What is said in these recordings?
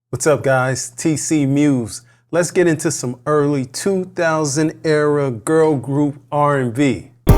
What's up, guys? TCMuze. Let's get into some early 2000 era girl group R&B. All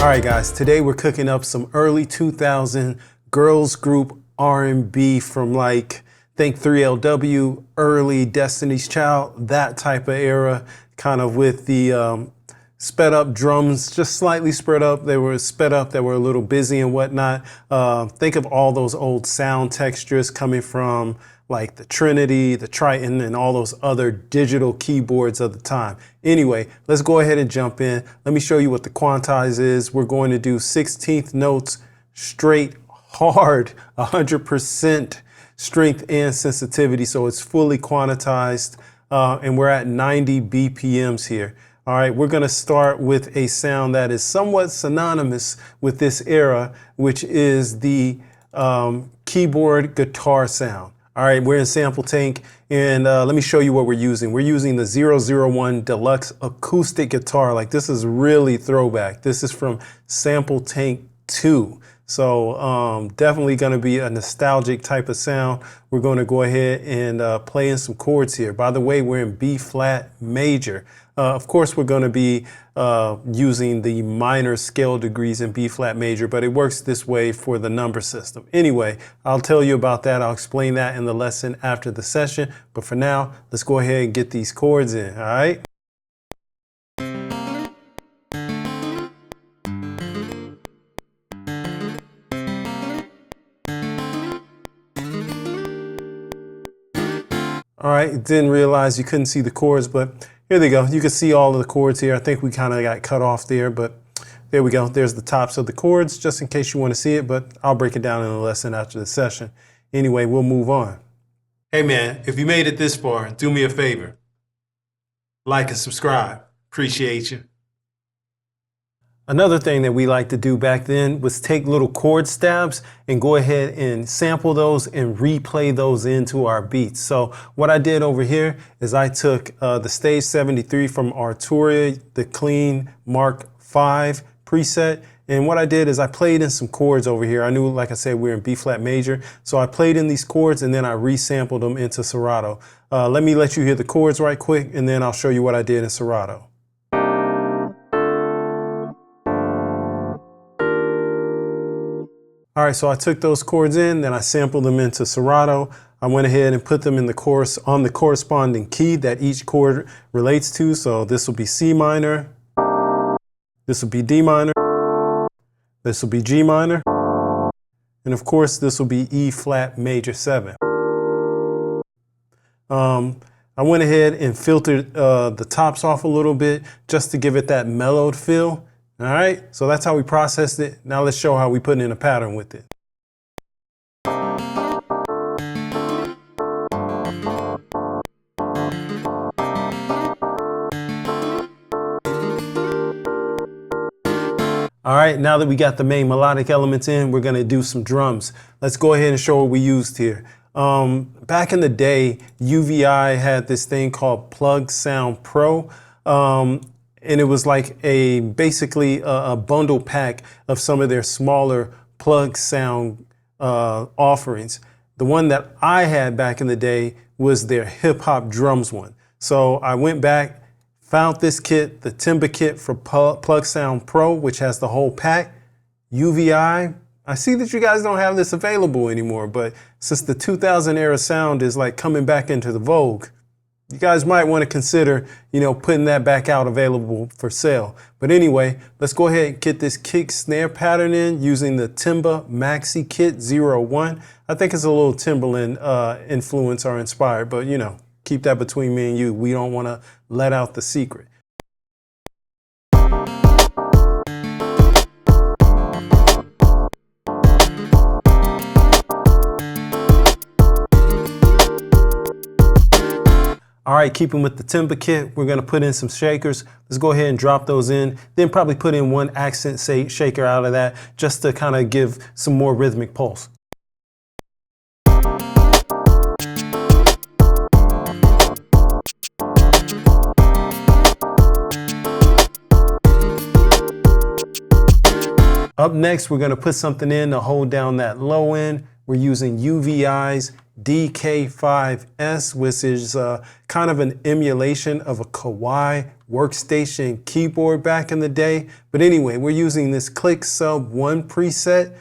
right, guys, today we're cooking up some early 2000 girls group R&B from think 3LW, early Destiny's Child, that type of era, kind of with the sped up drums, just slightly spread up. They were sped up, they were a little busy and whatnot. Think of all those old sound textures coming from like the Trinity, the Triton, and all those other digital keyboards of the time. Anyway, let's go ahead and jump in. Let me show you what the quantize is. We're going to do 16th notes straight, hard, 100% strength and sensitivity. So it's fully quantized, and we're at 90 BPMs here. All right, we're going to start with a sound that is somewhat synonymous with this era, which is the keyboard guitar sound. All right, we're in Sample Tank, and let me show you what we're using. We're using the 001 Deluxe acoustic guitar. Like, this is really throwback. This is from Sample Tank 2. So definitely going to be a nostalgic type of sound. We're going to go ahead and play in some chords here. By the way, we're in B flat major. Of course, we're going to be using the minor scale degrees in B flat major, but it works this way for the number system. Anyway, I'll tell you about that. I'll explain that in the lesson after the session. But for now, let's go ahead and get these chords in. All right. All right, didn't realize you couldn't see the chords, but here they go. You can see all of the chords here. I think we kind of got cut off there, but there we go. There's the tops of the chords, just in case you want to see it, but I'll break it down in the lesson after the session. Anyway, we'll move on. Hey man, if you made it this far, do me a favor. Like and subscribe. Appreciate you. Another thing that we like to do back then was take little chord stabs and go ahead and sample those and replay those into our beats. So what I did over here is I took the Stage 73 from Arturia, the Clean Mark V preset. And what I did is I played in some chords over here. I knew, like I said, we're in B flat major. So I played in these chords and then I resampled them into Serato. Let me let you hear the chords right quick and then I'll show you what I did in Serato. All right, so I took those chords in, then I sampled them into Serato. I went ahead and put them in the chorus on the corresponding key that each chord relates to. So this will be C minor, this will be D minor, this will be G minor, and of course this will be E flat major 7. I went ahead and filtered the tops off a little bit just to give it that mellowed feel. All right, so that's how we processed it. Now let's show how we put in a pattern with it. All right, now that we got the main melodic elements in, we're gonna do some drums. Let's go ahead and show what we used here. Back in the day, UVI had this thing called Plug Sound Pro. And it was like basically a bundle pack of some of their smaller plug sound offerings. The one that I had back in the day was their hip hop drums one. So I went back, found this kit, the Timber kit for Plug Sound Pro, which has the whole pack. UVI, I see that you guys don't have this available anymore, but since the 2000 era sound is like coming back into the vogue, you guys might want to consider, putting that back out available for sale. But anyway, let's go ahead and get this kick snare pattern in using the Timber Maxi Kit 01. I think it's a little Timberland influence or inspired, but keep that between me and you. We don't want to let out the secret. All right, keeping with the Timber kit, we're gonna put in some shakers. Let's go ahead and drop those in, then probably put in one accent shaker out of that just to kind of give some more rhythmic pulse. Up next, we're gonna put something in to hold down that low end. We're using UVI's DK5S, which is kind of an emulation of a Kawaii Workstation keyboard back in the day. But anyway, we're using this Click Sub 1 preset.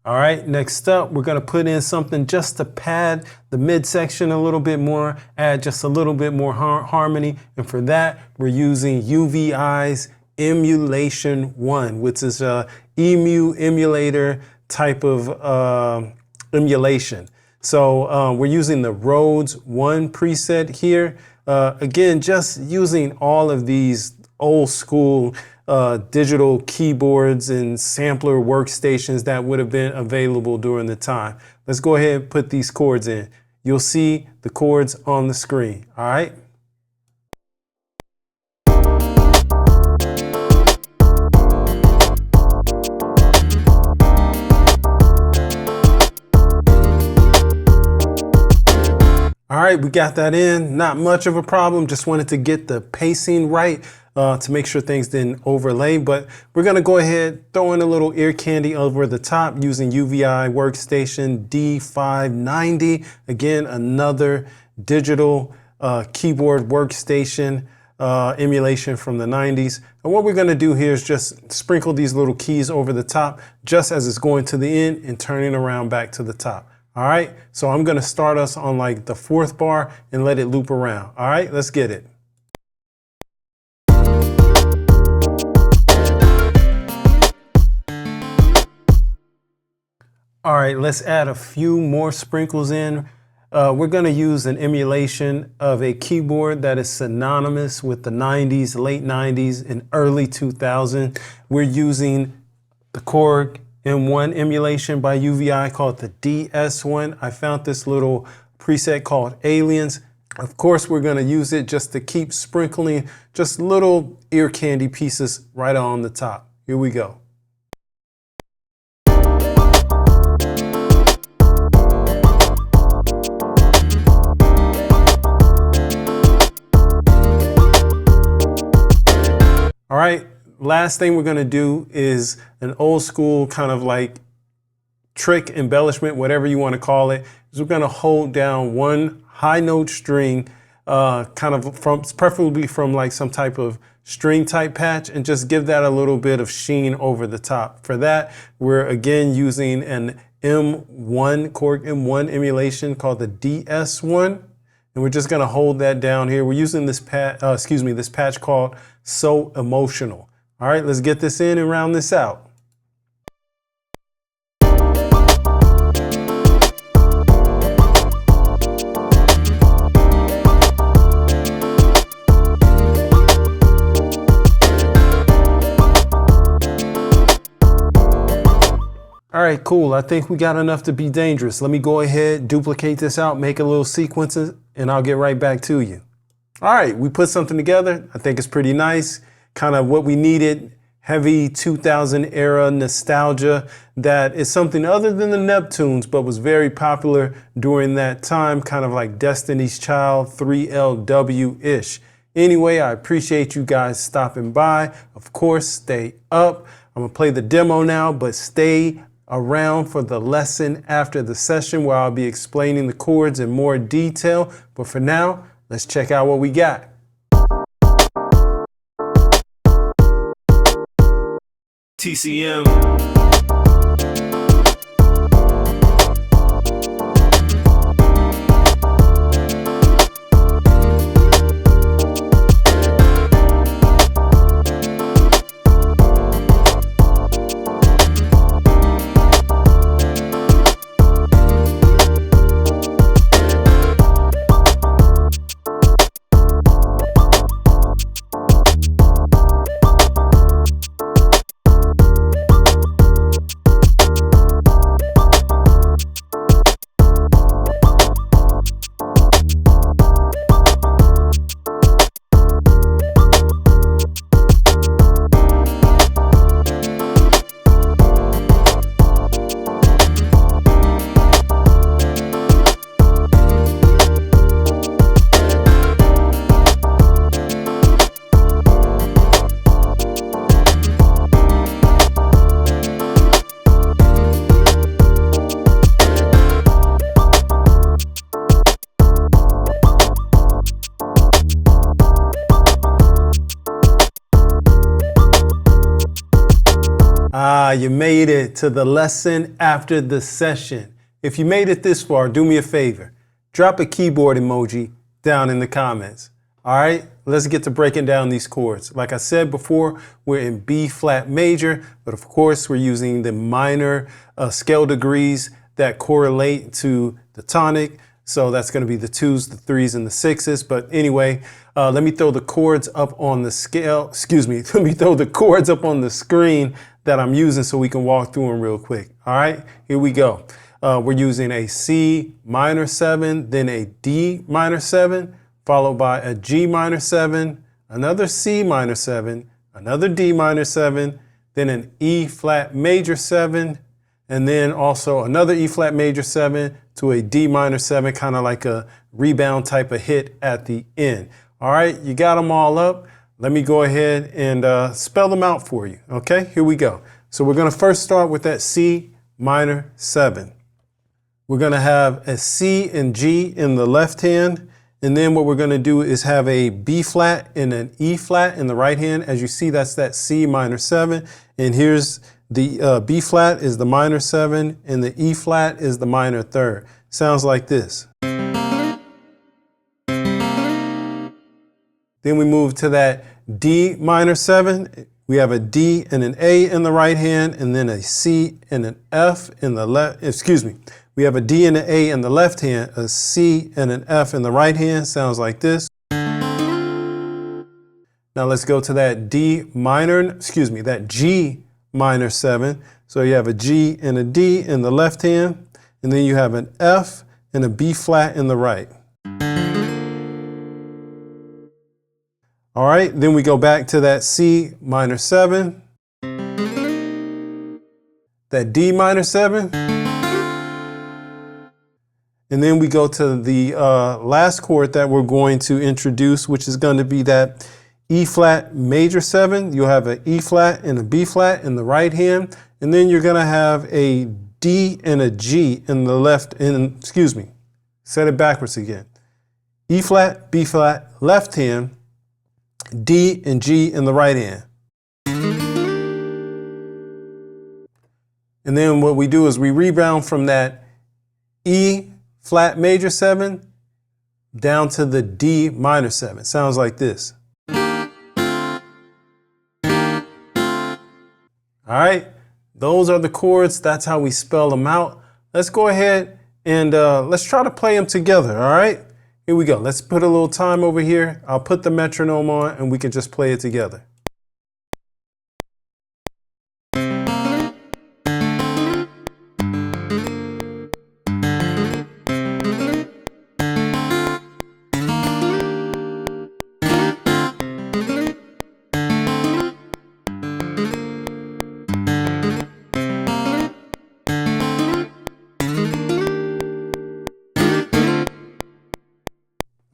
All right, next up, we're gonna put in something just to pad the midsection a little bit more, add just a little bit more harmony. And for that, we're using UVI's Emulation 1, which is a emulator type of emulation. So we're using the Rhodes 1 preset here. Again, just using all of these old school digital keyboards and sampler workstations that would have been available during the time. Let's go ahead and put these chords in. You'll see the chords on the screen, all right? All right, we got that in. Not much of a problem. Just wanted to get the pacing right to make sure things didn't overlay. But we're going to go ahead, throw in a little ear candy over the top using UVI Workstation D590. Again, another digital keyboard workstation emulation from the 90s. And what we're going to do here is just sprinkle these little keys over the top just as it's going to the end and turning around back to the top. All right, so I'm gonna start us on like the 4th bar and let it loop around. All right, let's get it. All right, let's add a few more sprinkles in. We're gonna use an emulation of a keyboard that is synonymous with the 90s, late 90s, and early 2000s. We're using the Korg M1 emulation by UVI called the DS1. I found this little preset called Aliens. Of course, we're going to use it just to keep sprinkling just little ear candy pieces right on the top. Here we go. All right. Last thing we're going to do is an old school kind of like trick embellishment, whatever you want to call it, is we're going to hold down one high note string, kind of preferably from like some type of string type patch, and just give that a little bit of sheen over the top. For that, we're again using an M1, Korg M1 emulation called the DS1. And we're just going to hold that down here. We're using this this patch called So Emotional. All right, let's get this in and round this out. All right, cool. I think we got enough to be dangerous. Let me go ahead, duplicate this out, make a little sequences, and I'll get right back to you. All right, we put something together. I think it's pretty nice. Kind of what we needed, heavy 2000 era nostalgia that is something other than the Neptunes, but was very popular during that time, kind of like Destiny's Child, 3LW-ish. Anyway, I appreciate you guys stopping by. Of course, stay up. I'm gonna play the demo now, but stay around for the lesson after the session where I'll be explaining the chords in more detail. But for now, let's check out what we got. TCM. Ah, you made it to the lesson after the session. If you made it this far, do me a favor. Drop a keyboard emoji down in the comments. All right, let's get to breaking down these chords. Like I said before, we're in B flat major, but of course we're using the minor scale degrees that correlate to the tonic. So that's going to be the 2s, the 3s, and the 6s. But anyway, let me throw the chords up on the scale. Excuse me. Let me throw the chords up on the screen that I'm using so we can walk through them real quick. All right, here we go. We're using a C minor 7, then a D minor 7, followed by a G minor 7, another C minor 7, another D minor 7, then an E flat major 7, and then also another E flat major 7 to a D minor 7, kind of like a rebound type of hit at the end. All right, you got them all up. Let me go ahead and spell them out for you. Okay, here we go. So we're going to first start with that C minor 7. We're going to have a C and G in the left hand. And then what we're going to do is have a B flat and an E flat in the right hand. As you see, that's that C minor 7. And here's the B flat is the minor 7 and the E flat is the minor 3rd. Sounds like this. Then we move to that D minor 7. We have a D and an A in the right hand, and then a C and an F in the left. Excuse me. We have a D and an A in the left hand, a C and an F in the right hand. Sounds like this. Now let's go to that that G minor 7. So you have a G and a D in the left hand, and then you have an F and a B flat in the right. All right, then we go back to that C minor 7, that D minor 7, and then we go to the last chord that we're going to introduce, which is going to be that E flat major 7. You'll have an E flat and a B flat in the right hand, and then you're going to have a D and a G in the left, said it backwards again. E flat, B flat, left hand, D and G in the right hand. And then what we do is we rebound from that E flat major 7 down to the D minor 7. Sounds like this. All right, those are the chords. That's how we spell them out. Let's go ahead and let's try to play them together, all right? Here we go. Let's put a little time over here. I'll put the metronome on and we can just play it together.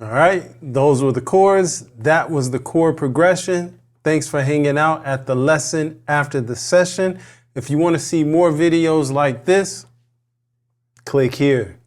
All right, those were the chords. That was the chord progression. Thanks for hanging out at the lesson after the session. If you want to see more videos like this, click here.